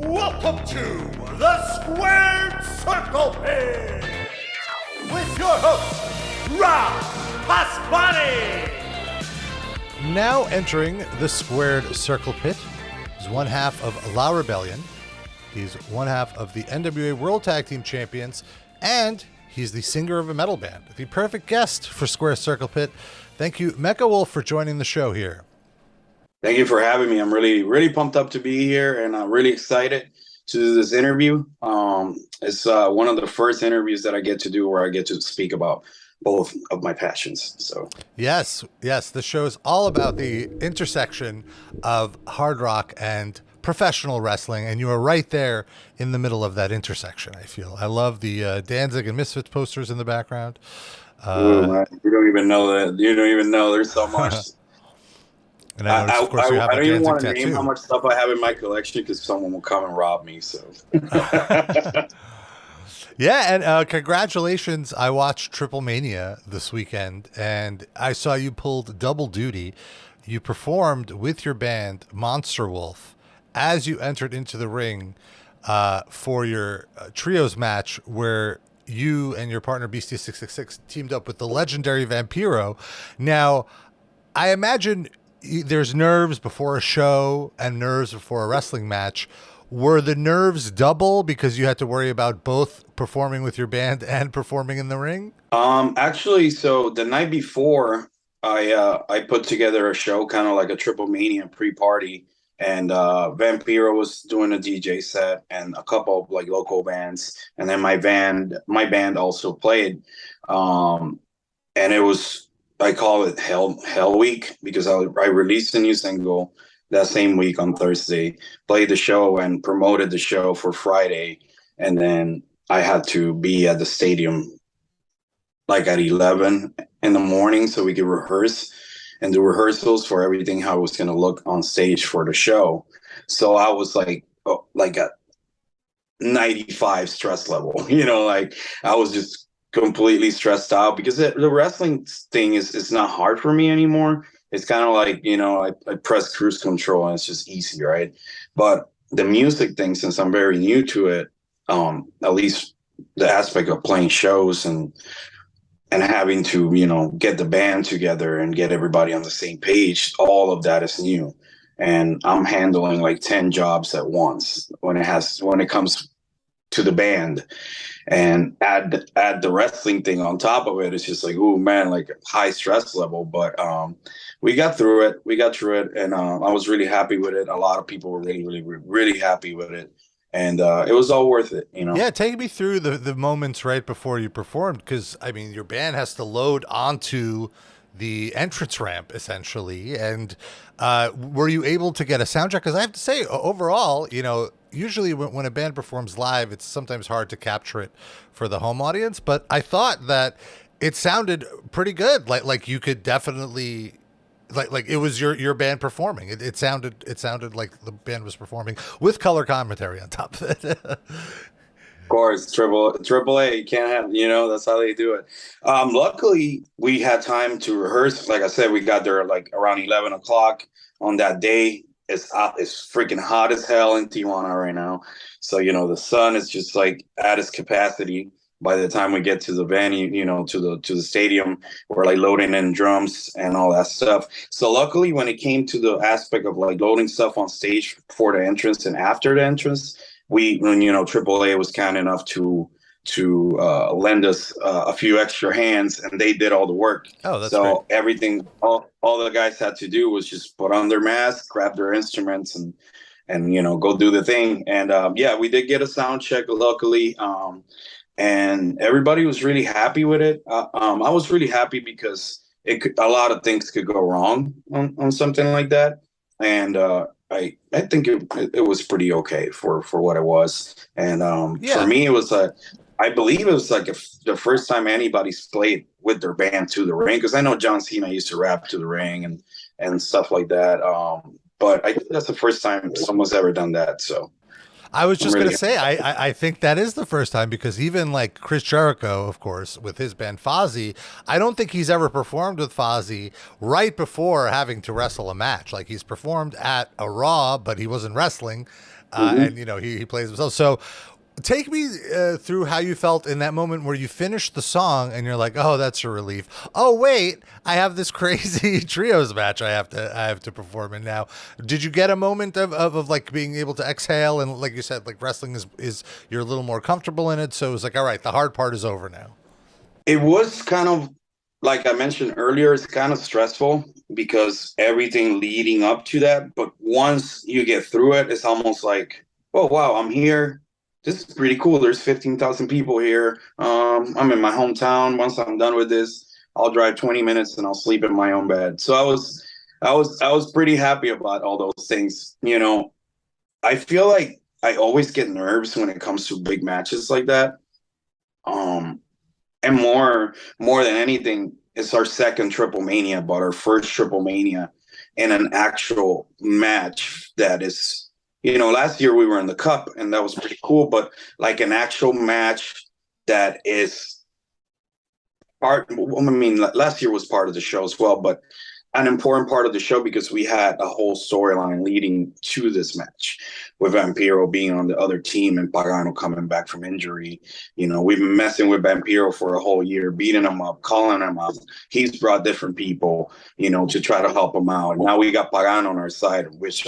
Welcome to the Squared Circle Pit with your host, Rob Pasbani. Now entering the Squared Circle Pit is one half of La Rebellion. He's one half of the NWA World Tag Team Champions, and he's the singer of a metal band. The perfect guest for Square Circle Pit. Thank you, Mecha Wolf, for joining the show here. Thank you for having me. I'm really pumped up to be here, and I'm really excited to do this interview. It's one of the first interviews that I get to do where I get to speak about both of my passions. So yes, the show is all about the intersection of hard rock and professional wrestling, and you are right there in the middle of that intersection. I feel I love the Danzig and Misfits posters in the background. You don't even know that. You don't even know there's so much. And I don't even want to name how much stuff I have in my collection because someone will come and rob me. So, yeah, and congratulations! I watched TripleMania this weekend, and I saw you pulled double duty. You performed with your band Monster Wolf as you entered into the ring for your trios match, where you and your partner Bestia 666 teamed up with the legendary Vampiro. Now, I imagine there's nerves before a show and nerves before a wrestling match. Were the nerves double because you had to worry about both performing with your band and performing in the ring? Actually, so the night before, I put together a show, kind of like a TripleMania pre-party, and Vampiro was doing a DJ set and a couple of like local bands, and then my band also played, and it was, I call it Hell Week because I released a new single that same week on Thursday, played the show and promoted the show for Friday, and then I had to be at the stadium like at 11 in the morning so we could rehearse and do rehearsals for everything, how it was going to look on stage for the show. So I was like a 95 stress level, like I was just completely stressed out because the wrestling thing is not hard for me anymore. It's kind of like, I press cruise control and it's just easy, right? But the music thing, since I'm very new to it, at least the aspect of playing shows and having to, get the band together and get everybody on the same page, all of that is new. And I'm handling like 10 jobs at once when it comes to the band. And add the wrestling thing on top of it. It's just like, oh man, like high stress level. But we got through it. And I was really happy with it. A lot of people were really happy with it. And it was all worth it, Yeah, take me through the moments right before you performed, because I mean, your band has to load onto the entrance ramp essentially. And were you able to get a sound check? Because I have to say, overall, usually when a band performs live, it's sometimes hard to capture it for the home audience. But I thought that it sounded pretty good. Like you could definitely, like it was your band performing. It sounded like the band was performing with color commentary on top of it. Of course, AAA, you can't have, that's how they do it. Luckily, we had time to rehearse. Like I said, we got there like around 11 o'clock on that day. It's freaking hot as hell in Tijuana right now. So, the sun is just like at its capacity. By the time we get to the venue, to the stadium, we're like loading in drums and all that stuff. So luckily, when it came to the aspect of like loading stuff on stage for the entrance and after the entrance, when AAA was kind enough to lend us a few extra hands, and they did all the work. Oh, that's so great. Everything, all the guys had to do was just put on their masks, grab their instruments, and go do the thing. And we did get a sound check, luckily, and everybody was really happy with it. I was really happy because a lot of things could go wrong on something like that, and I think it was pretty okay for what it was. And for me, it was I believe it was like the first time anybody's played with their band to the ring, because I know John Cena used to rap to the ring and stuff like that. But I think that's the first time someone's ever done that. So I was I'm just gonna really say, I think that is the first time, because even like Chris Jericho, of course, with his band Fozzy, I don't think he's ever performed with Fozzy right before having to wrestle a match. Like he's performed at a Raw, but he wasn't wrestling, Mhm. and you know he plays himself. So take me through how you felt in that moment where you finished the song and you're like, "Oh, that's a relief." Oh, wait, I have this crazy trios match I have to perform in now. Did you get a moment of like being able to exhale, and like you said, like wrestling is you're a little more comfortable in it, so it was like, all right, the hard part is over now. It was kind of like I mentioned earlier, it's kind of stressful because everything leading up to that. But once you get through it, it's almost like, oh wow, I'm here. This is pretty cool. There's 15,000 people here. I'm in my hometown. Once I'm done with this, I'll drive 20 minutes and I'll sleep in my own bed. So I was pretty happy about all those things. You know, I feel like I always get nerves when it comes to big matches like that. Um, and more than anything, it's our second Triple Mania, but our first Triple Mania in an actual match that is, you know, last year we were in the Cup and that was pretty cool, but like an actual match that is part. I mean, last year was part of the show as well, but an important part of the show because we had a whole storyline leading to this match with Vampiro being on the other team and Pagano coming back from injury. You know, we've been messing with Vampiro for a whole year, beating him up, calling him up. He's brought different people, you know, to try to help him out. And now we got Pagano on our side, which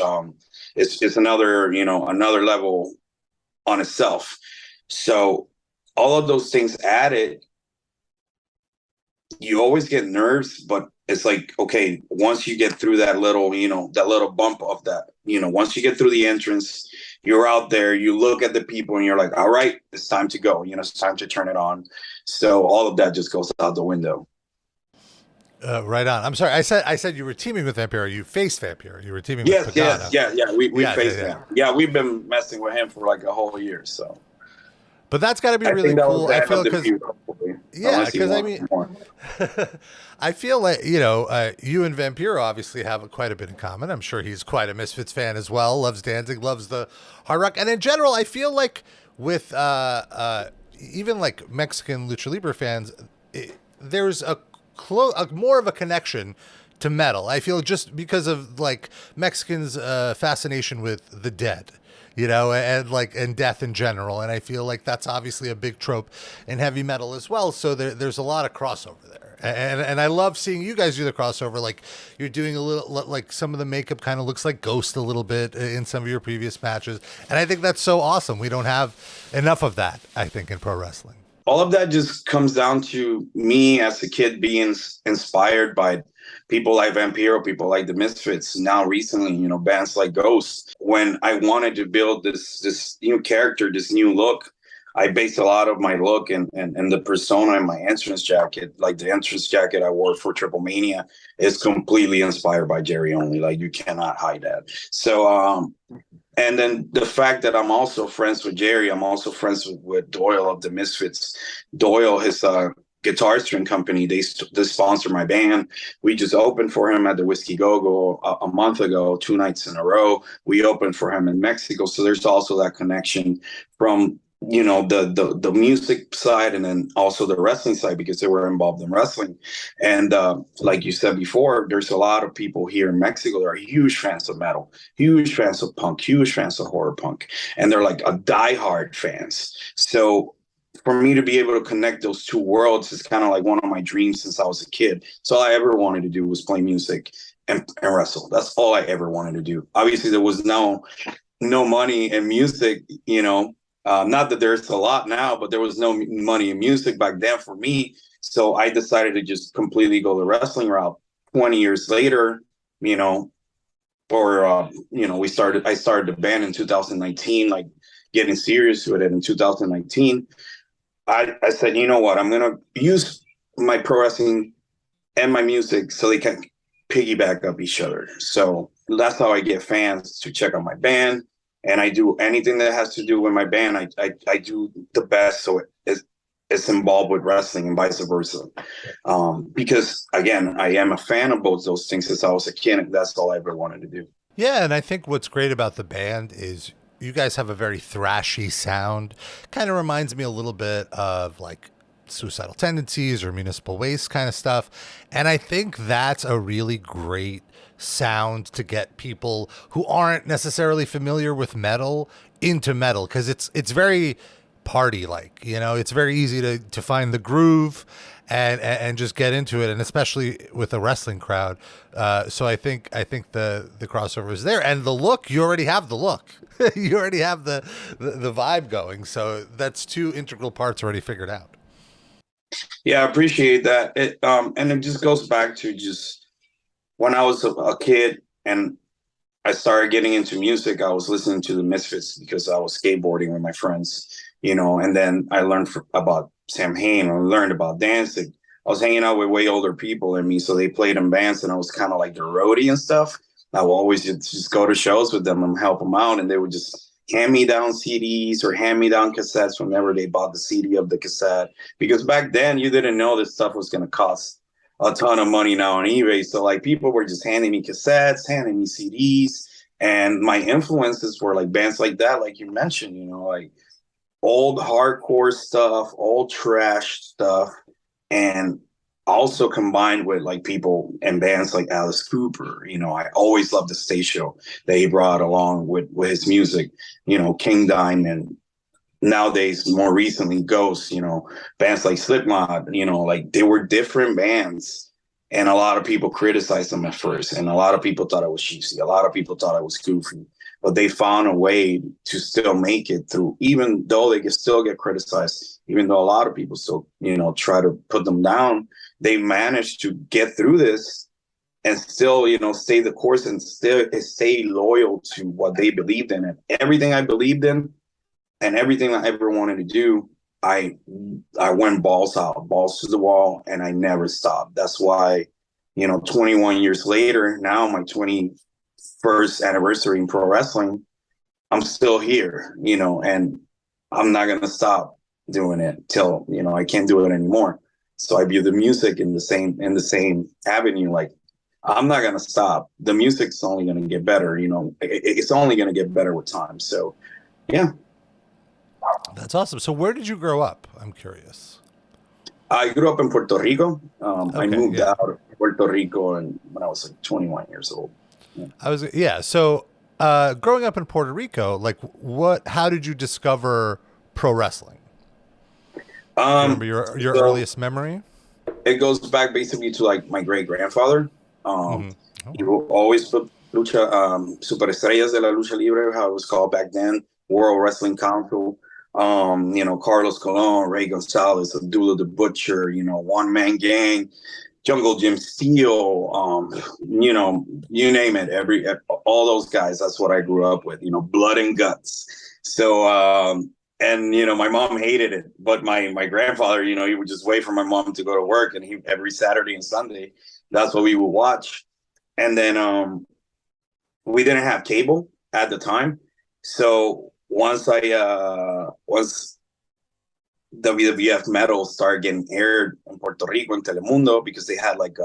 it's another, you know, another level on itself. So all of those things added, you always get nerves, but it's like, okay, once you get through that little, you know, that little bump of that, you know, once you get through the entrance, you're out there, you look at the people and you're like, all right, it's time to go. You know, it's time to turn it on. So all of that just goes out the window. Right on. I'm sorry. I said you were teaming with Vampiro. You faced Vampiro. You were teaming with Yes, yes, Pagano. yeah, yeah. We Yeah, faced him. Yeah, we've been messing with him for like a whole year. So But that's got to be I really think that was cool. the I end of feel the because feud, hopefully, yeah, unless he because I wants mean, more. I feel like, you know, you and Vampiro obviously have quite a bit in common. I'm sure he's quite a Misfits fan as well. Loves Danzig, loves the hard rock, and in general, I feel like with even like Mexican lucha libre fans, there's a more of a connection to metal. I feel just because of like Mexicans' fascination with the dead, you know, and like and death in general. And I feel like that's obviously a big trope in heavy metal as well. So there's a lot of crossover there. And I love seeing you guys do the crossover. Like you're doing a little, like some of the makeup kind of looks like Ghost a little bit in some of your previous matches. And I think that's so awesome. We don't have enough of that, I think, in pro wrestling. All of that just comes down to me as a kid being inspired by people like Vampiro, people like the Misfits. Now, recently, you know, bands like Ghost. When I wanted to build this new character, this new look, I based a lot of my look and the persona in my entrance jacket. Like the entrance jacket I wore for Triple Mania is completely inspired by Jerry Only. Like you cannot hide that. So and then the fact that I'm also friends with Jerry, I'm also friends with Doyle of the Misfits. Doyle, his guitar string company, they sponsor my band. We just opened for him at the Whiskey Go Go a month ago, 2 nights in a row. We opened for him in Mexico, so there's also that connection from, you know, the music side and then also the wrestling side because they were involved in wrestling. And like you said before, there's a lot of people here in Mexico that are huge fans of metal, huge fans of punk, huge fans of horror punk, and they're like a diehard fans. So for me to be able to connect those two worlds is kind of like one of my dreams since I was a kid. So all I ever wanted to do was play music and wrestle. That's all I ever wanted to do. Obviously, there was no money in music, you know. Not that there's a lot now, but there was no money in music back then for me. So I decided to just completely go the wrestling route. 20 years later, you know, or you know, I started the band in 2019, like getting serious with it in 2019. I said, you know what, I'm gonna use my pro wrestling and my music so they can piggyback up each other. So that's how I get fans to check out my band. And I do anything that has to do with my band. I do the best, so it's involved with wrestling and vice versa. Because again, I am a fan of both those things since I was a kid. And that's all I ever wanted to do. Yeah, and I think what's great about the band is you guys have a very thrashy sound. Kind of reminds me a little bit of like Suicidal Tendencies or Municipal Waste kind of stuff. And I think that's a really great sound to get people who aren't necessarily familiar with metal into metal, because it's very party like, you know, it's very easy to find the groove and just get into it, and especially with a wrestling crowd. So I think the crossover is there, and the look, you already have the look. You already have the vibe going, so that's two integral parts already figured out. Yeah, I appreciate that. And it just goes back to just when I was a kid and I started getting into music. I was listening to the Misfits because I was skateboarding with my friends, you know, and then I learned about Sam Hain. I learned about Danzig. I was hanging out with way older people than me, so they played in bands, and I was kind of like the roadie and stuff. I would always just go to shows with them and help them out, and they would just hand me down CDs or hand me down cassettes whenever they bought the CD of the cassette. Because back then, you didn't know this stuff was going to cost a ton of money now on eBay. So like people were just handing me cassettes, handing me CDs, and my influences were like bands like that, like you mentioned, you know, like old hardcore stuff, old trash stuff, and also combined with like people and bands like Alice Cooper. You know, I always loved the stage show that he brought along with his music, you know, King Diamond. Nowadays, more recently, Ghost, you know, bands like Slipknot, you know, like they were different bands. And a lot of people criticized them at first. And a lot of people thought it was cheesy. A lot of people thought it was goofy. But they found a way to still make it through, even though they can still get criticized, even though a lot of people still, you know, try to put them down. They managed to get through this and still, you know, stay the course and still stay loyal to what they believed in. And everything I believed in and everything I ever wanted to do, I went balls out, balls to the wall, and I never stopped. That's why, you know, 21 years later, now my 21st anniversary in pro wrestling, I'm still here, you know, and I'm not going to stop doing it till, you know, I can't do it anymore. So I view the music in the same avenue. Like, I'm not going to stop. The music's only going to get better, you know, it's only going to get better with time. So, yeah. That's awesome. So where did you grow up? I'm curious. I grew up in Puerto Rico. I moved yeah. out of Puerto Rico when I was like 21 years old. Yeah. So growing up in Puerto Rico, like how did you discover pro wrestling? Do you remember your earliest memory? It goes back basically to like my great grandfather. He will always put lucha, superestrellas de la lucha libre, how it was called back then, World Wrestling Council. You know, Carlos Colon, Ray Gonzalez, Abdullah the Butcher, you know, One Man Gang, Jungle Jim Steele, you know, you name it, all those guys. That's what I grew up with, you know, blood and guts. So, and, you know, my mom hated it, but my grandfather, you know, he would just wait for my mom to go to work, and every Saturday and Sunday, that's what we would watch. And then we didn't have cable at the time. So once WWF Metal started getting aired in Puerto Rico and Telemundo, because they had like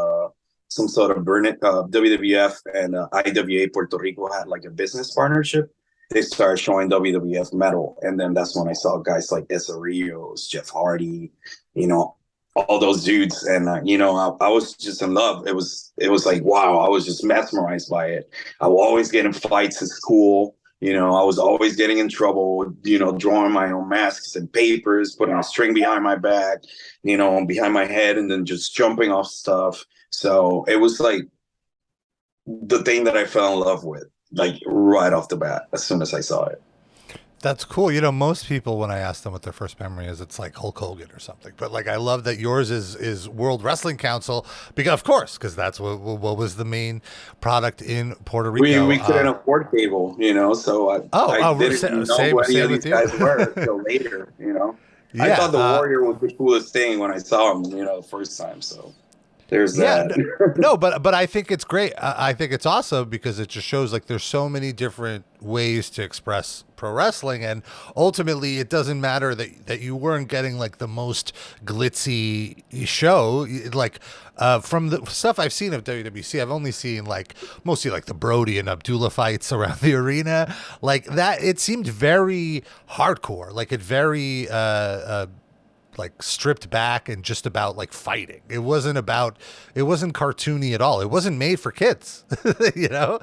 some sort of WWF and IWA Puerto Rico had like a business partnership. They started showing WWF Metal, and then that's when I saw guys like Essa Rios, Jeff Hardy, you know, all those dudes, and you know, I was just in love. It was like, wow, I was just mesmerized by it. I would always get in fights at school. You know, I was always getting in trouble, you know, drawing my own masks and papers, putting a string behind my back, you know, behind my head, and then just jumping off stuff. So it was like the thing that I fell in love with, like right off the bat, as soon as I saw it. That's cool. You know, most people, when I ask them what their first memory is, it's like Hulk Hogan or something. But like, I love that yours is World Wrestling Council, because of course, because that's what was the main product in Puerto Rico. We couldn't afford cable, you know, so I didn't know who any of these guys were until later, you know. Yeah, I thought the Warrior was the coolest thing when I saw him, you know, the first time. So There's Yeah, that. no, but I think it's great. I think it's awesome because it just shows like there's so many different ways to express pro wrestling, and ultimately it doesn't matter that you weren't getting like the most glitzy show. Like from the stuff I've seen of WWC, I've only seen like mostly like the Brody and Abdullah fights around the arena, like that. It seemed very hardcore, like it very like stripped back and just about like fighting. It wasn't cartoony at all. It wasn't made for kids, you know?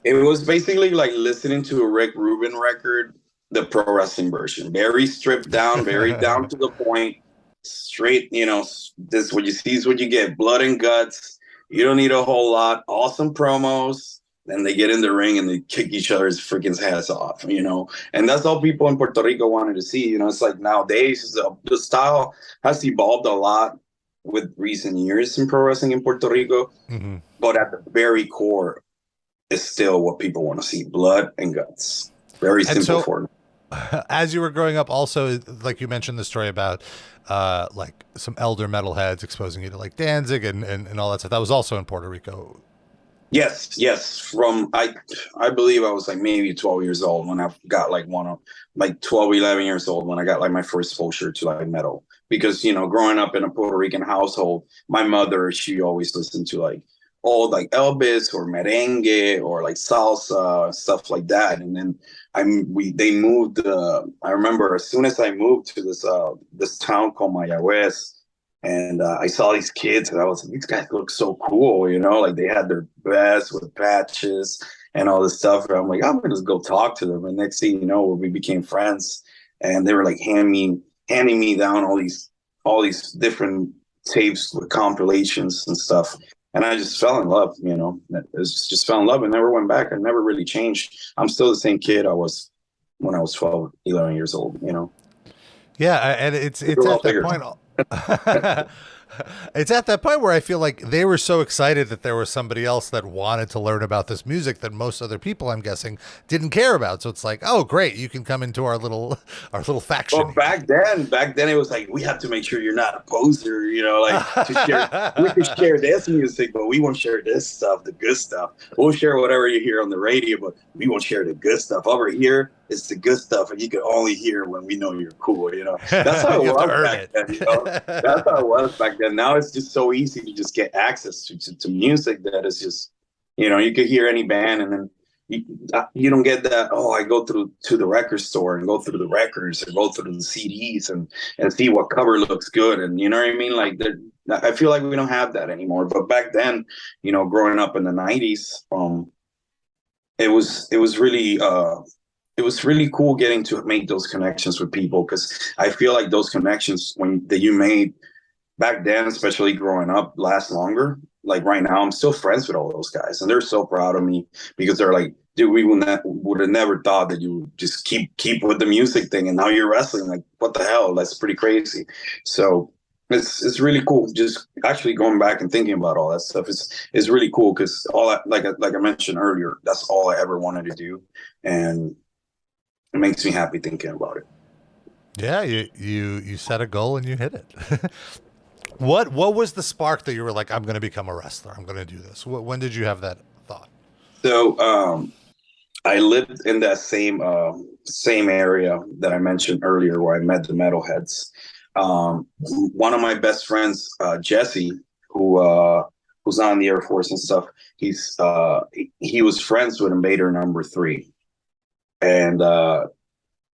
It was basically like listening to a Rick Rubin record, the pro wrestling version. Very stripped down, very down to the point, straight, this what you see is what you get. Blood and guts. You don't need a whole lot. Awesome promos. Then they get in the ring and they kick each other's freaking heads off, And that's all people in Puerto Rico wanted to see. It's like nowadays the style has evolved a lot with recent years in pro wrestling in Puerto Rico. Mm-hmm. But at the very core is still what people want to see: blood and guts. Very simple for them. As you were growing up, also, like you mentioned the story about like some elder metalheads exposing you to like Danzig and all that stuff. That was also in Puerto Rico. Yes. From I believe I was like maybe 12 years old when I got like 12, 11 years old when I got like my first exposure to like metal. Because growing up in a Puerto Rican household, my mother, she always listened to like old like Elvis or merengue or like salsa, stuff like that. And then they moved. I remember as soon as I moved to this town called Mayagüez. And I saw these kids, and I was like, these guys look so cool, like they had their vests with patches and all this stuff. And I'm like, I'm gonna just go talk to them. And next thing you know, we became friends, and they were like handing me down all these different tapes with compilations and stuff. And I just fell in love, just fell in love and never went back. I never really changed. I'm still the same kid I was when I was 12, 11 years old, Yeah, and it's at that point. It's at that point where I feel like they were so excited that there was somebody else that wanted to learn about this music that most other people, I'm guessing, didn't care about. So it's like, oh, great, you can come into our little faction. Well, back then it was like, we have to make sure you're not a poser, like to share. We could share this music, but we won't share this stuff, the good stuff. We'll share whatever you hear on the radio, but we won't share the good stuff. Over here, it's the good stuff, and you can only hear when we know you're cool. That's how it was back then. That's how it was back then. Now it's just so easy to just get access to music that is just, you could hear any band, and then you don't get that. Oh, I go to the record store and go through the records and go through the CDs and see what cover looks good, and you know what I mean. Like I feel like we don't have that anymore. But back then, growing up in the '90s, it was really cool getting to make those connections with people, because I feel like those connections that you made back then, especially growing up, last longer. Like right now, I'm still friends with all those guys, and they're so proud of me because they're like, dude, we would have never thought that you would just keep with the music thing, and now you're wrestling. Like, what the hell? That's pretty crazy. So it's really cool. Just actually going back and thinking about all that stuff is really cool, because all that, like I mentioned earlier, that's all I ever wanted to do, and it makes me happy thinking about it. Yeah, you set a goal and you hit it. What was the spark that you were like, I'm going to become a wrestler? I'm going to do this. When did you have that thought? So I lived in that same area that I mentioned earlier, where I met the metalheads. One of my best friends, Jesse, who's on the Air Force and stuff, he was friends with Invader number 3. And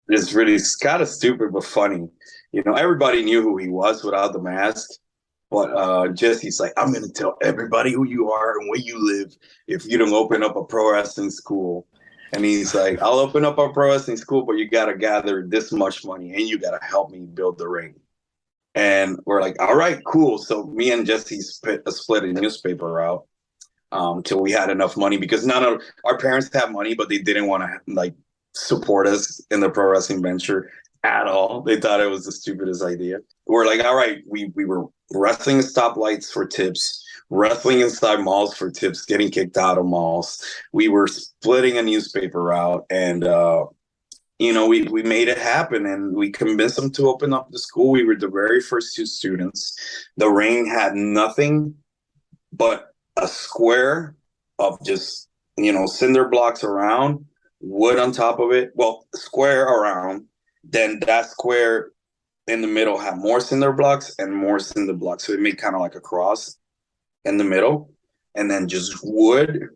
it's kind of stupid but funny. Everybody knew who he was without the mask. But Jesse's like, I'm going to tell everybody who you are and where you live if you don't open up a pro wrestling school. And he's like, I'll open up a pro wrestling school, but you got to gather this much money and you got to help me build the ring. And we're like, all right, cool. So me and Jesse split a newspaper route till we had enough money, because none of our parents had money, but they didn't want to like support us in the pro wrestling venture at all. They thought it was the stupidest idea. We're like, all right, we were wrestling in stoplights for tips, wrestling inside malls for tips, getting kicked out of malls. We were splitting a newspaper route, and we made it happen, and we convinced them to open up the school. We were the very first 2 students. The ring had nothing but a square of just, cinder blocks around, wood on top of it. Well, square around, then that square in the middle had more cinder blocks and more cinder blocks. So it made kind of like a cross in the middle, and then just wood.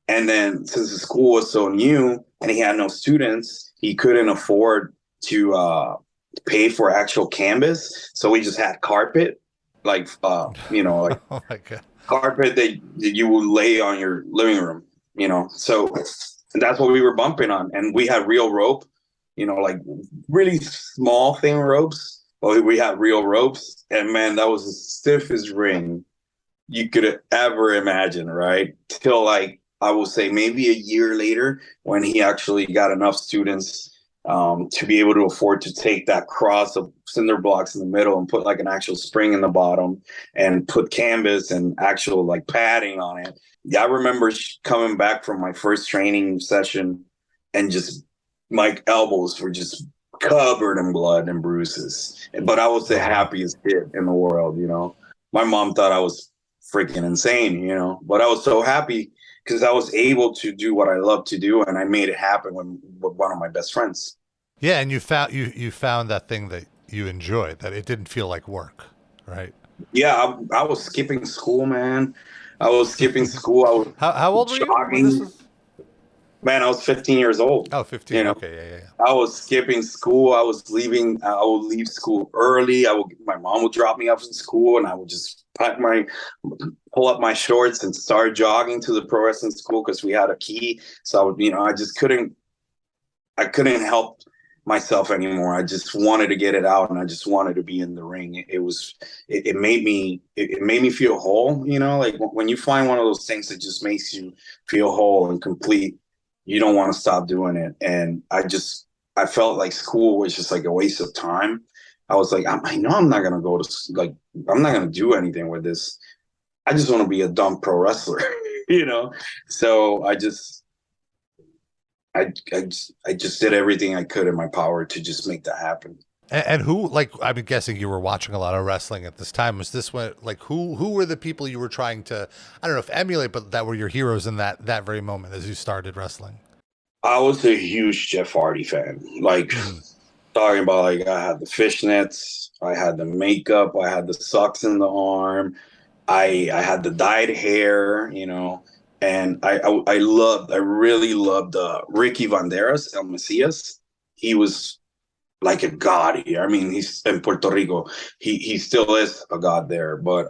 And then since the school was so new and he had no students, he couldn't afford to pay for actual canvas. So we just had carpet, like like Oh my God. carpet that you would lay on your living room. So that's what we were bumping on, and we had real rope, like really small thin ropes. But we had real ropes, and man, that was the stiffest ring you could ever imagine, right? Till like I will say maybe a year later when he actually got enough students to be able to afford to take that cross of cinder blocks in the middle and put like an actual spring in the bottom and put canvas and actual like padding on it. Yeah, I remember coming back from my first training session and just my elbows were just covered in blood and bruises. But I was the Oh, wow. happiest kid in the world, My mom thought I was freaking insane, but I was so happy because I was able to do what I love to do, and I made it happen with one of my best friends. Yeah, and you found that thing that you enjoyed, that it didn't feel like work, right? Yeah, I was skipping school, man. I was skipping school. I was How old were you when this jogging. was? Man, I was 15 years old. Oh, You 15. know, Okay, yeah, yeah, yeah. I was skipping school. I was leaving. I would leave school early. My mom would drop me off in school, and I would just pull up my shorts and start jogging to the pro wrestling school because we had a key. So I would, I just I couldn't help myself anymore. I just wanted to get it out, and I just wanted to be in the ring. It made me it made me feel whole. Like when you find one of those things that just makes you feel whole and complete, you don't want to stop doing it. And I felt like school was just like a waste of time. I was like, I know I'm not gonna go to like I'm not gonna do anything with this. I just want to be a dumb pro wrestler, you know. So I just did everything I could in my power to just make that happen. And who, like, I'm guessing you were watching a lot of wrestling at this time. Was this when, like, who were the people you were trying to, I don't know if emulate, but that were your heroes in that very moment as you started wrestling? I was a huge Jeff Hardy fan. Like Hmm. talking about like I had the fishnets, I had the makeup, I had the socks in the arm, I had the dyed hair, and I really loved Ricky Banderas, El Mesias. He was like a god here. I mean, he's in Puerto Rico. He still is a god there, but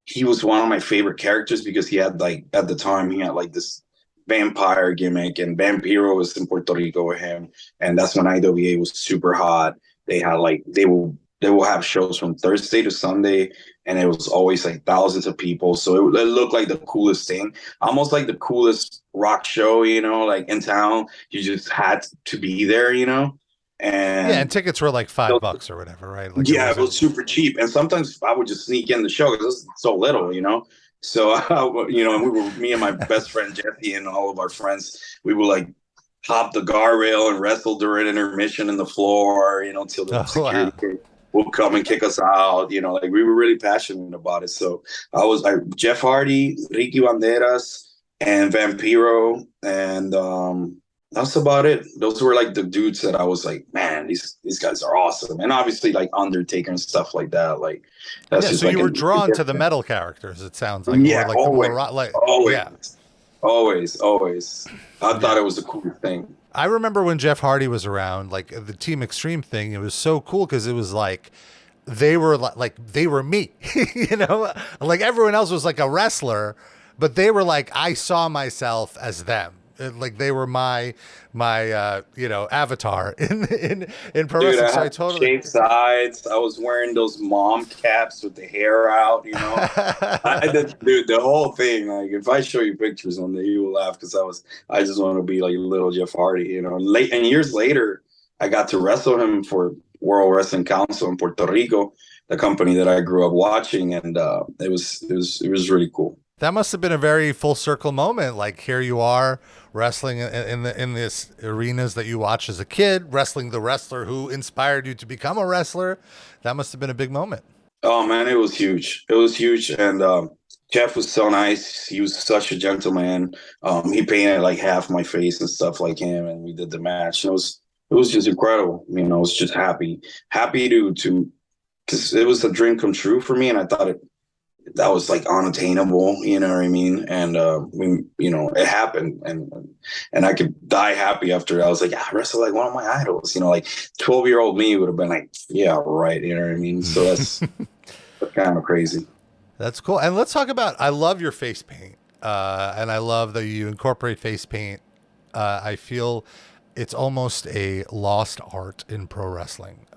he was one of my favorite characters because he had like at the time he had like this vampire gimmick, and Vampiro was in Puerto Rico with him, and that's when IWA was super hot. They had like they will have shows from Thursday to Sunday, and it was always like thousands of people. So it looked like the coolest thing, almost like the coolest rock show, like in town. You just had to be there, Yeah, and and tickets were like $5 or whatever, right? Like it yeah, it wasn't. was super cheap, and sometimes I would just sneak in the show because it was so little, So, and me and my best friend Jesse and all of our friends, we would like hop the guardrail and wrestle during intermission in the floor, till the Oh, wow. security will come and kick us out. Like we were really passionate about it. So I was like Jeff Hardy, Ricky Banderas, and Vampiro, and that's about it. Those were like the dudes that I was like, man, these guys are awesome. And obviously like Undertaker and stuff like that. Like that's Yeah, just so you like were drawn to the metal characters, it sounds like, or yeah, like the more always, like, yeah. always, always. I thought Yeah. it was the coolest thing. I remember when Jeff Hardy was around, like the Team Extreme thing, it was so cool because it was like they were like they were me, like everyone else was like a wrestler, but they were like I saw myself as them. Like they were my avatar in pro Dude, wrestling. I So I had totally. shaved sides. I was wearing those mom caps with the hair out. I did, dude, the whole thing. Like, if I show you pictures on there, you will laugh because I just want to be like little Jeff Hardy. Late and years later, I got to wrestle him for World Wrestling Council in Puerto Rico, the company that I grew up watching, and it was really cool. That must have been a very full circle moment. Like here you are wrestling in this arenas that you watched as a kid, wrestling the wrestler who inspired you to become a wrestler. That must have been a big moment. Oh man, it was huge. It was huge, and Jeff was so nice. He was such a gentleman. He painted like half my face and stuff like him, and we did the match. It was just incredible. You know, I was just happy to because it was a dream come true for me, and I thought that was like unattainable. You know what I mean? And it happened, and I could die happy after. I was like, I wrestle like one of my idols. You know, like 12-year-old me would have been like, yeah, right. You know what I mean? So that's kind of crazy. That's cool. And let's talk about, I love your face paint. And I love that you incorporate face paint. I feel it's almost a lost art in pro wrestling.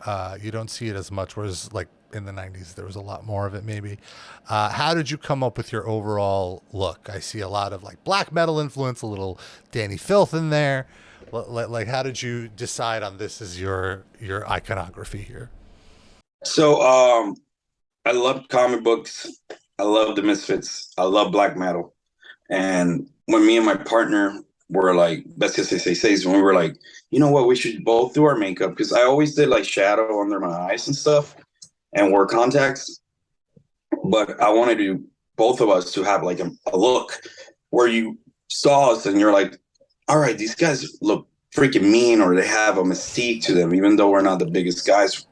You don't see it as much, whereas like in the 90s, there was a lot more of it maybe. How did you come up with your overall look? I see a lot of like black metal influence, a little Danny Filth in there. Like, how did you decide on this as your iconography here? So I love comic books. I love the Misfits. I love black metal. And when me and my partner were like, Bestia says, when we were like, you know what, we should both do our makeup, because I always did like shadow under my eyes and stuff and wore contacts. But I wanted to both of us to have like a look where you saw us and you're like, all right, these guys look freaking mean, or they have a mystique to them, even though we're not the biggest guys.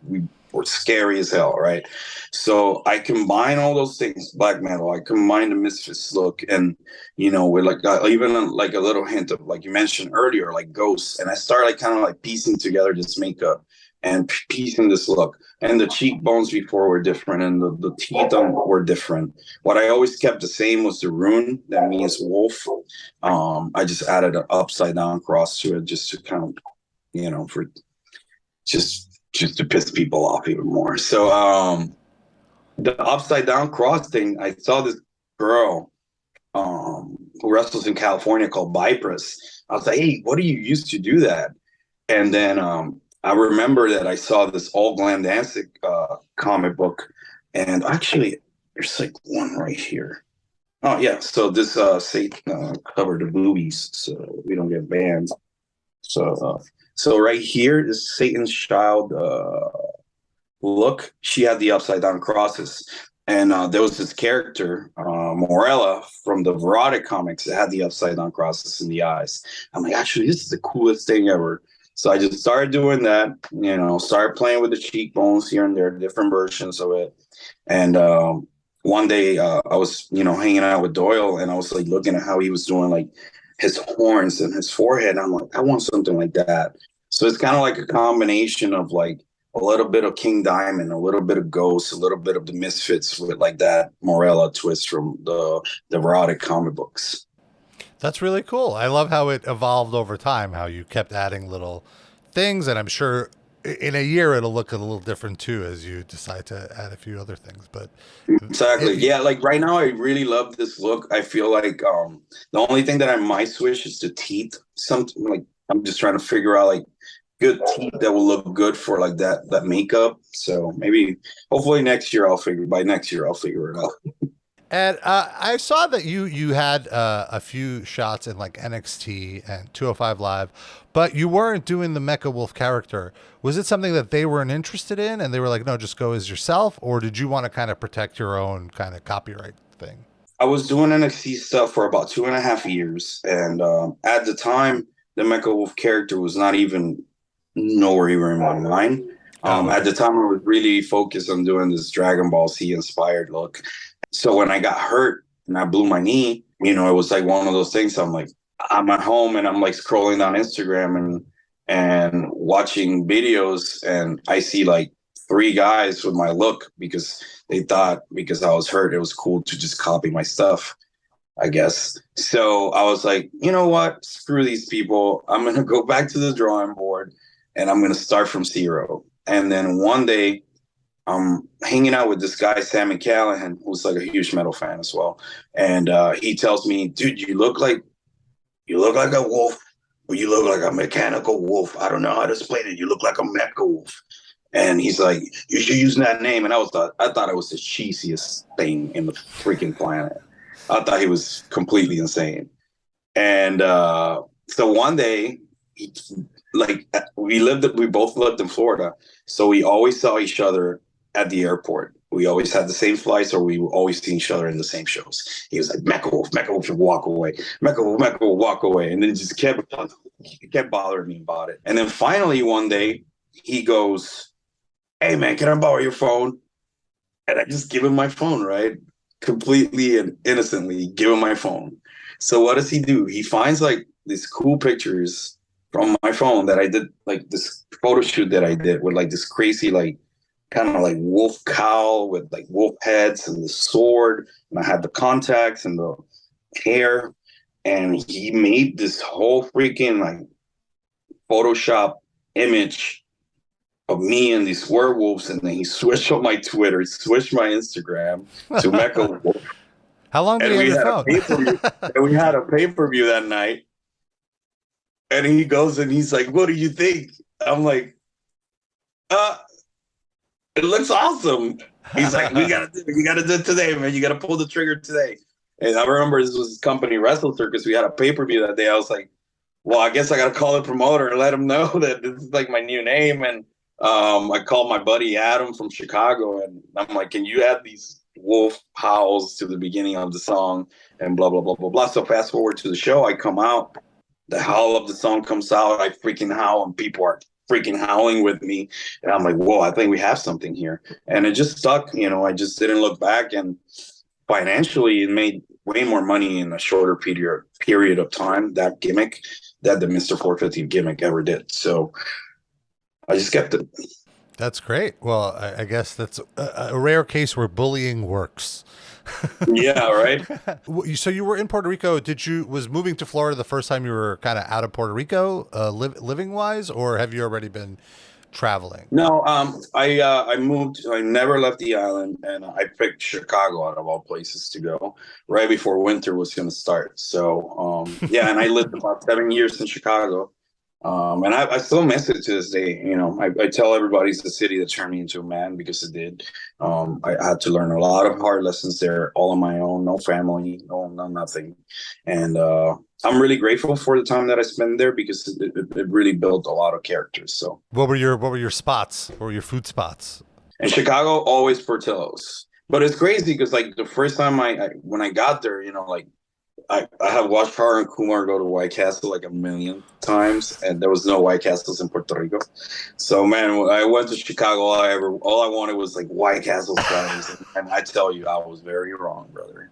We're scary as hell, right? So I combine all those things, black metal. I combine the Misfits look, and with like even like a little hint of, like you mentioned earlier, like ghosts. And I start like kind of like piecing together this makeup and piecing this look. And the cheekbones before were different, and the teeth were different. What I always kept the same was the rune that means wolf. I just added an upside down cross to it, just to kind of, for just to piss people off even more. So the upside down cross thing, I saw this girl who wrestles in California called Vipress. I was like, hey, what do you use to do that? And then I remember that I saw this All Glam Danzig comic book, and actually there's like one right here. Oh yeah, so this Satan covered the boobies so we don't get banned. So right here is Satan's child look. She had the upside down crosses. And there was this character, Morella, from the Verodic comics that had the upside down crosses in the eyes. I'm like, actually, this is the coolest thing ever. So I just started doing that, started playing with the cheekbones here and there, different versions of it. And one day I was, hanging out with Doyle, and I was like looking at how he was doing like his horns and his forehead. And I'm like, I want something like that. So it's kind of like a combination of like a little bit of King Diamond, a little bit of Ghost, a little bit of the Misfits with like that Morella twist from the erotic comic books. That's really cool. I love how it evolved over time, how you kept adding little things, and I'm sure in a year it'll look a little different too as you decide to add a few other things. But Exactly. Yeah, like right now I really love this look. I feel like the only thing that I might switch is the teeth. Something like I'm just trying to figure out like good teeth that will look good for like that makeup. So maybe hopefully next year by next year I'll figure it out. And I saw that you had a few shots in like NXT and 205 Live, but you weren't doing the Mecha Wolf character. Was it something that they weren't interested in, and they were like, no, just go as yourself? Or did you want to kind of protect your own kind of copyright thing? I was doing NXT stuff for about 2.5 years. And at the time, the Mecha Wolf character was not even nowhere even in my mind. At the time, I was really focused on doing this Dragon Ball Z inspired look. So when I got hurt and I blew my knee, it was like one of those things. I'm like, I'm at home and I'm like scrolling down Instagram and watching videos, and I see like 3 guys with my look, because they thought because I was hurt, it was cool to just copy my stuff, I guess. So I was like, you know what? Screw these people. I'm going to go back to the drawing board and I'm going to start from zero. And then one day, I'm hanging out with this guy, Sammy Callahan, who's like a huge metal fan as well. And he tells me, dude, you look like a wolf, or you look like a mechanical wolf. I don't know how to explain it. You look like a Mecha Wolf. And he's like, you should use that name. And I thought it was the cheesiest thing in the freaking planet. I thought he was completely insane. And so one day, we both lived in Florida, so we always saw each other at the airport. We always had the same flights, or we would always see each other in the same shows. He was like, Mecha Wolf, would walk away. Mecha Wolf, walk away. And then just kept bothering me about it. And then finally one day he goes, hey man, can I borrow your phone? And I just give him my phone, right? Completely and innocently give him my phone. So what does he do? He finds like these cool pictures from my phone that I did, like this photo shoot that I did with like this crazy, like kind of like wolf cowl with like wolf heads and the sword. And I had the contacts and the hair. And he made this whole freaking like Photoshop image of me and these werewolves, and then he switched on my Twitter, switched my Instagram to Mecha Wolf. How long did he have your phone? And we had a pay-per-view that night. And he goes and he's like, what do you think? I'm like, it looks awesome. He's like, you gotta do it today, man. You gotta pull the trigger today. And I remember this was his company, Wrestle Circus. We had a pay-per-view that day. I was like, well, I guess I gotta call the promoter and let him know that this is like my new name. And I called my buddy Adam from Chicago, and I'm like, can you add these wolf howls to the beginning of the song and blah, blah, blah, blah, blah. So fast forward to the show, I come out, the howl of the song comes out, I freaking howl, and people are freaking howling with me. And I'm like, whoa, I think we have something here. And it just stuck, I just didn't look back. And financially, it made way more money in a shorter period of time, that gimmick, that the Mr. 450 gimmick ever did. So I just kept it. That's great. Well, I guess that's a rare case where bullying works. Yeah, right. So you were in Puerto Rico. Was moving to Florida the first time you were kind of out of Puerto Rico, living wise, or have you already been traveling? No, I moved. I never left the island, and I picked Chicago out of all places to go right before winter was going to start. So yeah, and I lived about 7 years in Chicago. And I still miss it to this day. I tell everybody it's the city that turned me into a man, because it did. I had to learn a lot of hard lessons there, all on my own, no family, no nothing. And I'm really grateful for the time that I spent there, because it really built a lot of characters. So what were your spots? What were your food spots? In Chicago, always Portillo's. But it's crazy because like the first time when I got there, like I have watched Har and Kumar go to White Castle like a million times, and there was no White Castles in Puerto Rico. So man, when I went to Chicago, all I wanted was like White Castle fries, and I tell you, I was very wrong, brother.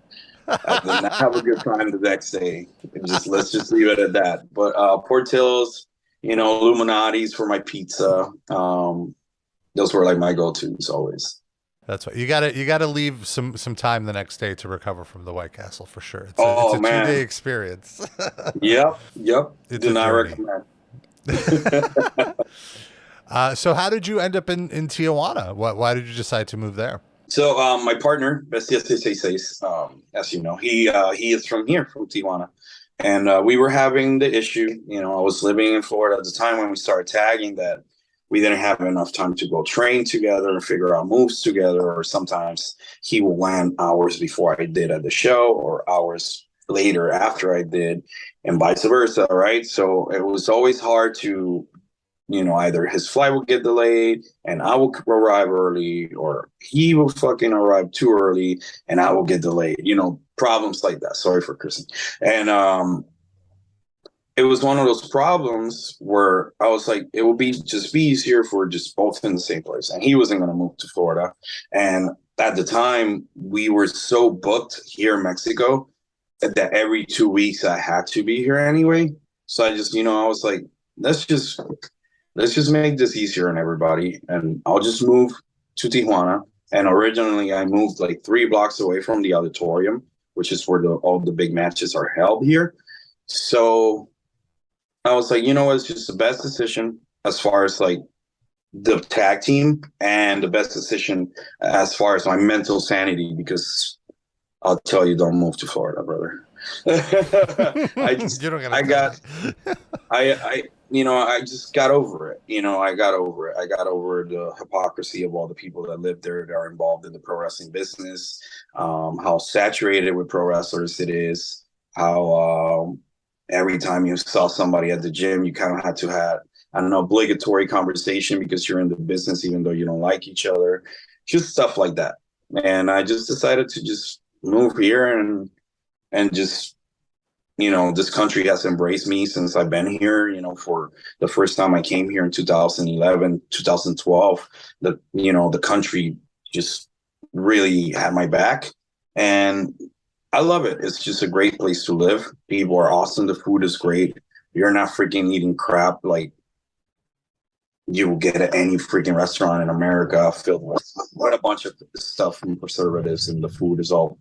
I did not have a good time the next day. Let's just leave it at that. But Portillo's, Illuminati's for my pizza. Those were like my go-tos always. That's right. You gotta leave some time the next day to recover from the White Castle for sure. It's a 2-day experience. Yep. It's Do not recommend. So how did you end up in Tijuana? Why did you decide to move there? So my partner, Bestia, as you know, he is from Tijuana. And we were having the issue, I was living in Florida at the time when we started tagging, that we didn't have enough time to go train together and figure out moves together, or sometimes he will land hours before I did at the show, or hours later after I did, and vice versa, right? So it was always hard to, either his flight would get delayed and I will arrive early, or he will fucking arrive too early and I will get delayed, problems like that. Sorry for cursing. And it was one of those problems where I was like, it would be easier for just both in the same place. And he wasn't going to move to Florida. And at the time, we were so booked here in Mexico that every 2 weeks I had to be here anyway. So I just, I was like, let's just make this easier on everybody. And I'll just move to Tijuana. And originally I moved like 3 blocks away from the auditorium, which is where all the big matches are held here. So I was like, it's just the best decision as far as like the tag team, and the best decision as far as my mental sanity, because I'll tell you, don't move to Florida, brother. I just got over it. I got over it. I got over the hypocrisy of all the people that live there, that are involved in the pro wrestling business, how saturated with pro wrestlers it is, how every time you saw somebody at the gym, you kind of had to have an obligatory conversation because you're in the business, even though you don't like each other. Just stuff like that. and I just decided to just move here and just, this country has embraced me since I've been here. For the first time I came here in 2011, 2012, the country just really had my back, and I love it. It's just a great place to live. People are awesome. The food is great. You're not freaking eating crap like you will get at any freaking restaurant in America filled with a bunch of stuff and preservatives, and the food is all,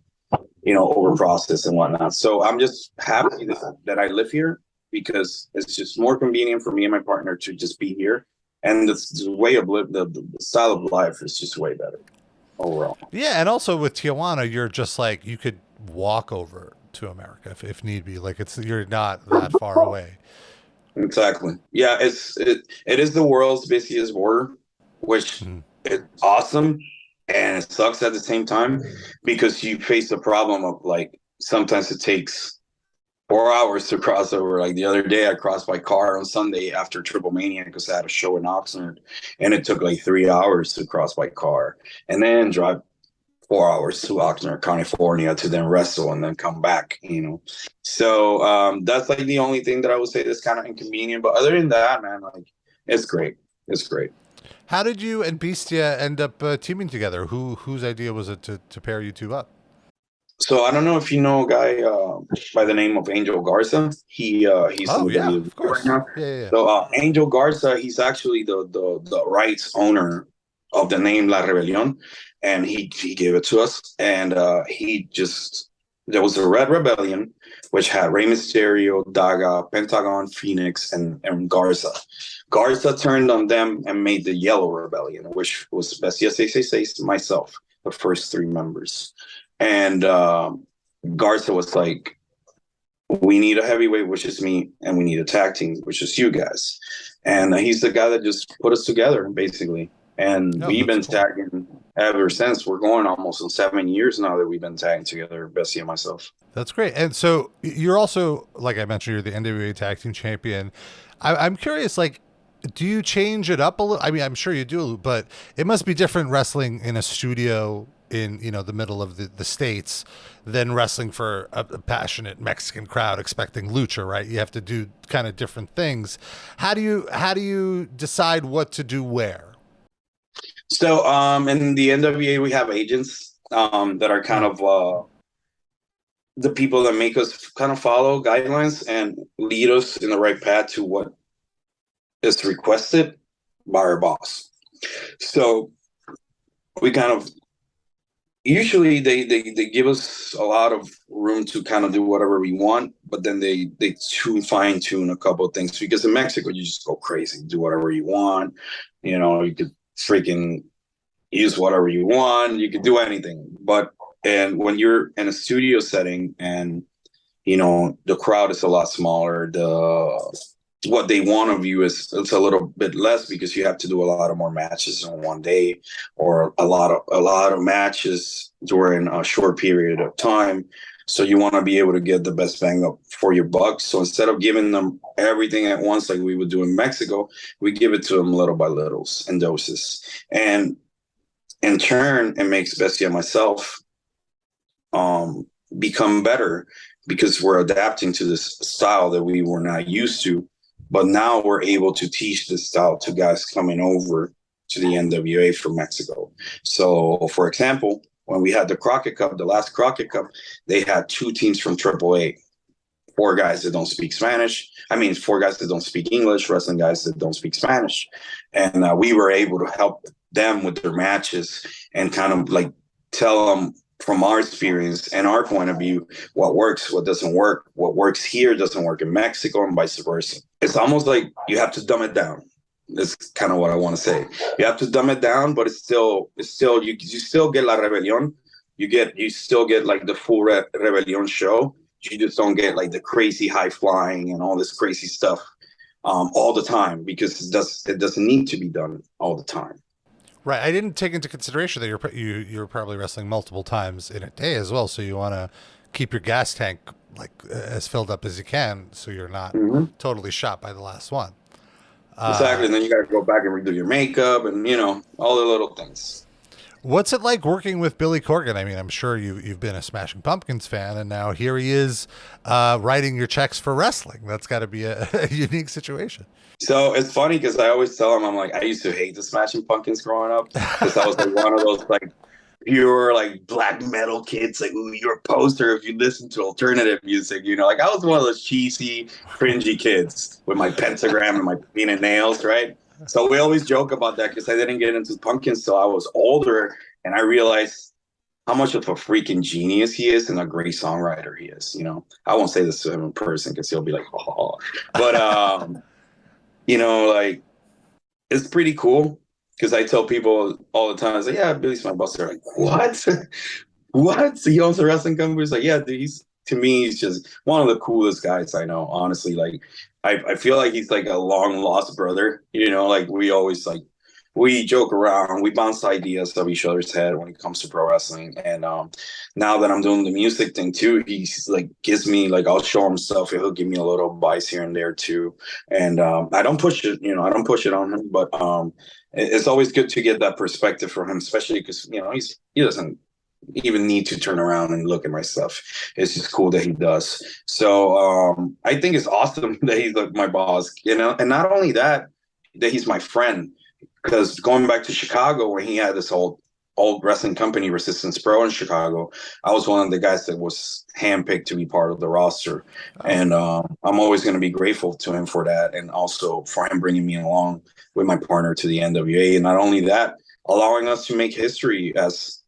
over processed and whatnot. So I'm just happy that I live here, because it's just more convenient for me and my partner to just be here. And the way of the style of life is just way better overall. Yeah, and also with Tijuana, you're just like you could walk over to America if need be. Like you're not that far away. Exactly. Yeah, it is the world's busiest border, which is awesome, and it sucks at the same time, because you face the problem of, like, sometimes it takes 4 hours to cross over. Like the other day, I crossed by car on Sunday after TripleMania because I had a show in Oxnard, and it took like 3 hours to cross by car, and then drive 4 hours to Oxnard, California, to then wrestle and then come back. So that's like the only thing that I would say that's kind of inconvenient. But other than that, man, like, it's great. It's great. How did you and Bestia end up teaming together? Whose idea was it to pair you two up? So I don't know if you know a guy by the name of Angel Garza. He's in the of course. right now. Yeah. So Angel Garza, he's actually the rights owner of the name La Rebelión, and he gave it to us. And there was a Red Rebellion, which had Rey Mysterio, Daga, Pentagon, Phoenix, and Garza. Garza turned on them and made the Yellow Rebellion, which was Bestia 666, myself, the first three members. And Garza was like, we need a heavyweight, which is me, and we need a tag team, which is you guys. And he's the guy that just put us together, basically. And we've been tagging ever since. We're going almost on 7 years now that we've been tagging together, Bessie and myself. That's great. And so you're also, like I mentioned, you're the NWA Tag Team Champion. I'm curious, like, do you change it up a little? I mean, I'm sure you do, but it must be different wrestling in a studio in the middle of the States than wrestling for a passionate Mexican crowd expecting lucha, right? You have to do kind of different things. How do you decide what to do where? So in the NWA, we have agents that are kind of the people that make us kind of follow guidelines and lead us in the right path to what is requested by our boss. So we kind of usually they give us a lot of room to kind of do whatever we want, but then they fine tune a couple of things, because in Mexico you just go crazy, do whatever you want. You could freaking use whatever you want. You could do anything. And when you're in a studio setting and, the crowd is a lot smaller, what they want of you is it's a little bit less, because you have to do a lot of more matches in one day, or a lot of matches during a short period of time. So you want to be able to get the best bang up for your buck. So instead of giving them everything at once like we would do in Mexico, we give it to them little by littles and doses. And in turn, it makes Bestia and myself become better, because we're adapting to this style that we were not used to. But now we're able to teach this style to guys coming over to the NWA from Mexico. So, for example, when we had the Crockett Cup, the last Crockett Cup, they had two teams from AAA, 4 guys that don't speak Spanish. 4 guys that don't speak English, wrestling guys that don't speak Spanish. And we were able to help them with their matches and kind of like tell them from our experience and our point of view what works, what doesn't work, what works here doesn't work in Mexico, and vice versa. It's almost like you have to dumb it down. That's kind of what I want to say. You have to dumb it down, but it's still you still get La Rebelión. You still get like the full Rebelión show. You just don't get like the crazy high flying and all this crazy stuff all the time, because it doesn't need to be done all the time. Right. I didn't take into consideration that you're probably wrestling multiple times in a day as well. So you want to keep your gas tank like as filled up as you can, so you're not totally shot by the last one. Exactly. And then you got to go back and redo your makeup and all the little things. What's it like working with Billy Corgan? I mean, I'm sure you've been a Smashing Pumpkins fan, and now here he is writing your checks for wrestling. That's got to be a unique situation. So it's funny because I always tell him, I'm like, I used to hate the Smashing Pumpkins growing up because I was like one of those like pure like black metal kids. Like, ooh, you're a poster if you listen to alternative music. Like I was one of those cheesy, cringy kids with my pentagram and my painted nails, right? So we always joke about that because I didn't get into pumpkins till I was older, and I realized how much of a freaking genius he is and a great songwriter he is. I won't say this to him in person because he'll be like, oh, but like it's pretty cool because I tell people all the time, I say, yeah, Billy's my boss. They're like, what? What? So he owns a wrestling company? He's like, yeah, dude, to me, he's just one of the coolest guys I know, honestly. Like, I feel like he's like a long lost brother, like we joke around, we bounce ideas off each other's head when it comes to pro wrestling. And now that I'm doing the music thing too, he's like gives me like I'll show him stuff and he'll give me a little advice here and there too. And I don't push it, I don't push it on him, but it's always good to get that perspective from him, especially because he doesn't even need to turn around and look at my stuff. It's just cool that he does. So I think it's awesome that he's like my boss, and not only that he's my friend. Because going back to Chicago, where he had this old wrestling company, Resistance Pro in Chicago, I was one of the guys that was handpicked to be part of the roster. And I'm always going to be grateful to him for that. And also for him bringing me along with my partner to the NWA. And not only that, allowing us to make history as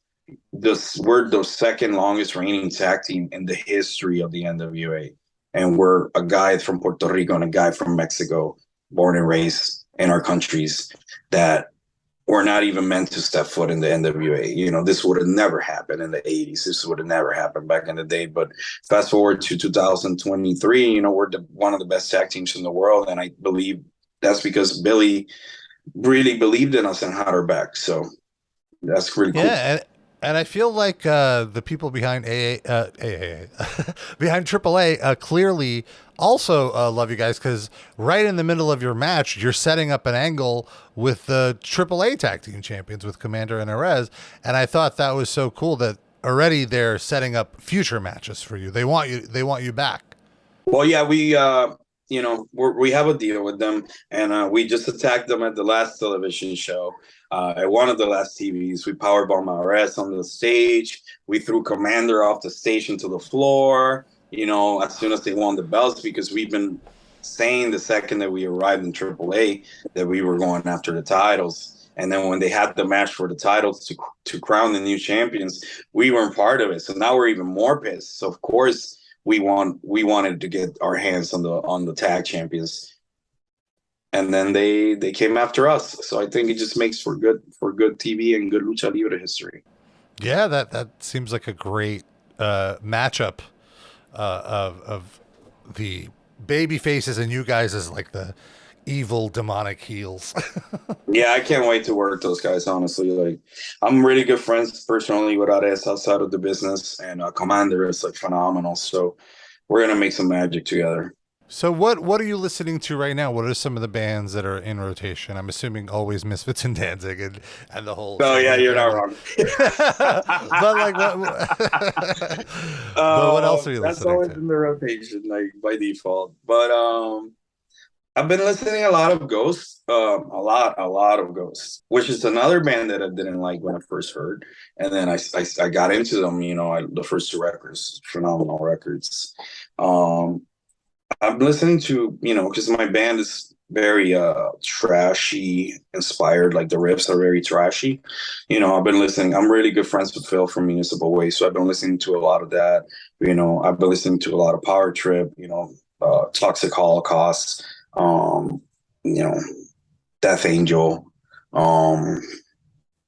we're the second longest reigning tag team in the history of the NWA. And we're a guy from Puerto Rico and a guy from Mexico, born and raised in our countries, that were not even meant to step foot in the NWA. This would have never happened in the 80s. This would have never happened back in the day. But fast forward to 2023, we're one of the best tag teams in the world. And I believe that's because Billy really believed in us and had our back. So that's really cool. Yeah, and I feel like the people behind behind AAA clearly also love you guys, because right in the middle of your match, you're setting up an angle with the AAA Tag Team Champions with Commander and Erez, and I thought that was so cool that already they're setting up future matches for you. They want you back. Well, yeah, we we have a deal with them, and we just attacked them at the last television show. At one of the last TVs, we powerbombed Erez on the stage. We threw Commander off the stage into the floor. As soon as they won the belts, because we've been saying the second that we arrived in AAA that we were going after the titles. And then when they had the match for the titles to crown the new champions, we weren't part of it. So now we're even more pissed. So of course we wanted to get our hands on the tag champions. And then they came after us. So I think it just makes for good TV and good lucha libre history. Yeah, that seems like a great matchup of the baby faces and you guys as like the evil demonic heels. Yeah, I can't wait to work those guys, honestly. Like, I'm really good friends personally with Ares outside of the business, and Commander is like phenomenal. So we're gonna make some magic together. So what are you listening to right now? What are some of the bands that are in rotation? I'm assuming always Misfits and Danzig and the whole. Oh yeah, you're not wrong. But like but what else are you listening to? That's always in the rotation, like by default. But I've been listening a lot of Ghosts, a lot of Ghosts, which is another band that I didn't like when I first heard, and then I got into them. The first two records, phenomenal records. I'm listening to, because my band is very trashy inspired, like the riffs are very trashy. I've been listening. I'm really good friends with Phil from Municipal Waste, so I've been listening to a lot of that. I've been listening to a lot of Power Trip, Toxic Holocaust, Death Angel, a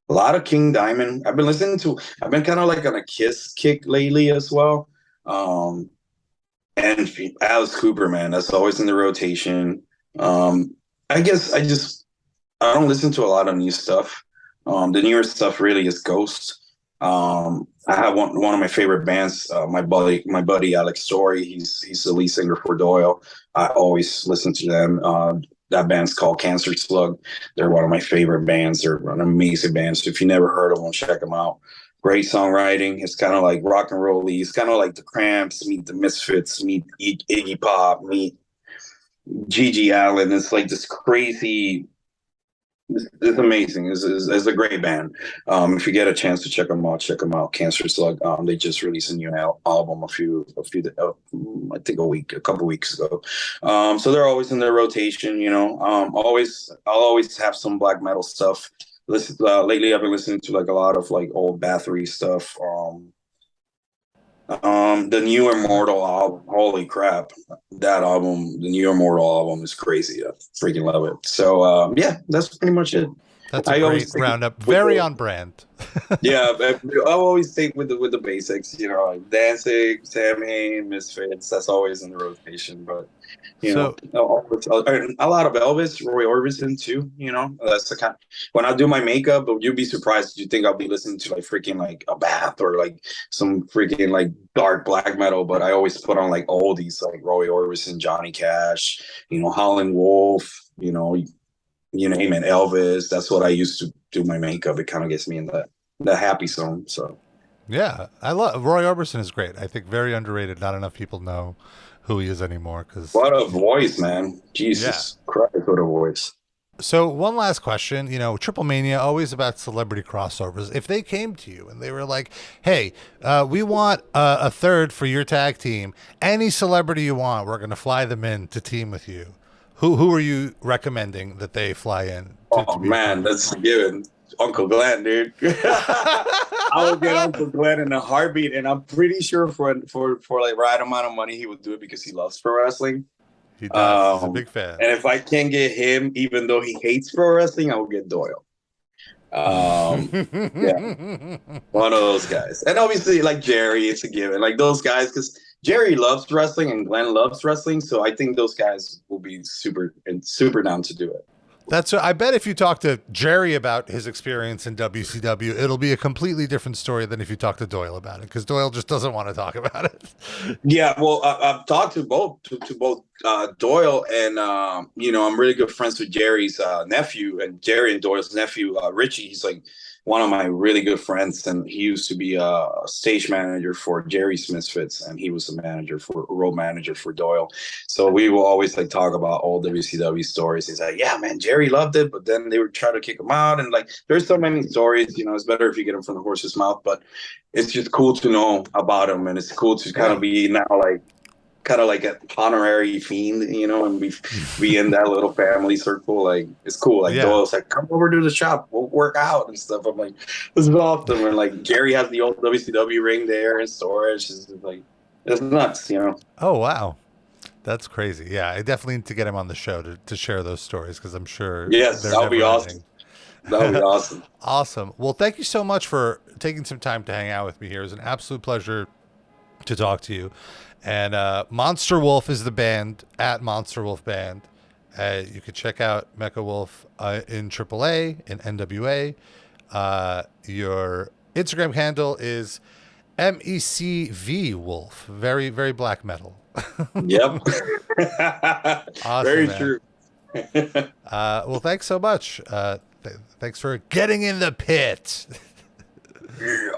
lot of King Diamond. I've been kind of like on a Kiss kick lately as well. And Alice Cooper, man, that's always in the rotation. I guess I don't listen to a lot of new stuff. The newer stuff really is Ghost. I have one of my favorite bands, my buddy Alex Story. He's the lead singer for Doyle. I always listen to them. that band's called Cancer Slug. They're one of my favorite bands. They're an amazing band. So if you never heard of them, check them out. Great songwriting. It's kind of like rock and roll-y. It's kind of like the Cramps meet the Misfits, meet Iggy Pop, meet Gigi Allen. It's like this crazy. It's amazing. It's a great band. If you get a chance to check them out, check them out. Cancer Slug. They just released a new album I think a couple weeks ago. So they're always in their rotation. You know, I'll always have some black metal stuff. Lately, I've been listening to like a lot of like old Bathory stuff. The New Immortal album, holy crap, that album, the New Immortal album is crazy. I freaking love it. So yeah, that's pretty much it. That's a great roundup. Very on brand. Yeah, I always take with the basics, you know, like Danzig, Samhain, Misfits. That's always in the rotation. But you know, a lot of Elvis, Roy Orbison too. You know, that's the kind. When I do my makeup, you'd be surprised. You think I'll be listening to like freaking like a Bath or like some freaking like dark black metal, but I always put on like oldies like Roy Orbison, Johnny Cash, you know, Howlin' Wolf, you know. You name it, Elvis. That's what I used to do my makeup. It kind of gets me in that happy zone. So, yeah, I love Roy Orbison is great. I think very underrated. Not enough people know who he is anymore. Because what a voice, man! Jesus Christ, what a voice! So one last question. You know, TripleMania always about celebrity crossovers. If they came to you and they were like, "Hey, we want a third for your tag team. Any celebrity you want, we're going to fly them in to team with you." Who are you recommending that they fly in? Man, that's a given. Uncle Glenn, dude. I would get Uncle Glenn in a heartbeat, and I'm pretty sure for like right amount of money he would do it because he loves pro wrestling. He does. He's a big fan. And if I can't get him, even though he hates pro wrestling, I will get Doyle. Yeah, one of those guys. And obviously, like Jerry, it's a given. Like those guys, because Jerry loves wrestling and Glenn loves wrestling, so I think those guys will be super down to do it. I bet if you talk to Jerry about his experience in WCW, it'll be a completely different story than if you talk to Doyle about it, because Doyle just doesn't want to talk about it. Yeah, well, I've talked to both Doyle and you know, I'm really good friends with Jerry's nephew, and Jerry and Doyle's nephew Richie. He's like one of my really good friends, and he used to be a stage manager for Jerry's Misfits, and he was a road manager for Doyle. So we will always like talk about old WCW stories. He's like, yeah, man, Jerry loved it, but then they would try to kick him out, and like there's so many stories. You know, it's better if you get them from the horse's mouth, but it's just cool to know about him, and it's cool to kind of be now like an honorary fiend, you know, and be in that little family circle. Like it's cool. Like Doyle's like, come over to the shop, we'll work out and stuff. I'm like, this is awesome. And like Jerry has the old WCW ring there in storage. It's just like, it's nuts, you know. Oh wow, that's crazy. Yeah, I definitely need to get him on the show to share those stories, because I'm sure. Yes, that would be awesome. That would be awesome. Awesome. Well, thank you so much for taking some time to hang out with me here. It was an absolute pleasure to talk to you. And Monster Wolf is the band, at Monster Wolf Band. You can check out Mecha Wolf in AAA, in NWA. Your Instagram handle is MECV Wolf. Very, very black metal. Yep. Awesome, very man. true. Well, thanks so much. Thanks for getting in the pit. Yeah.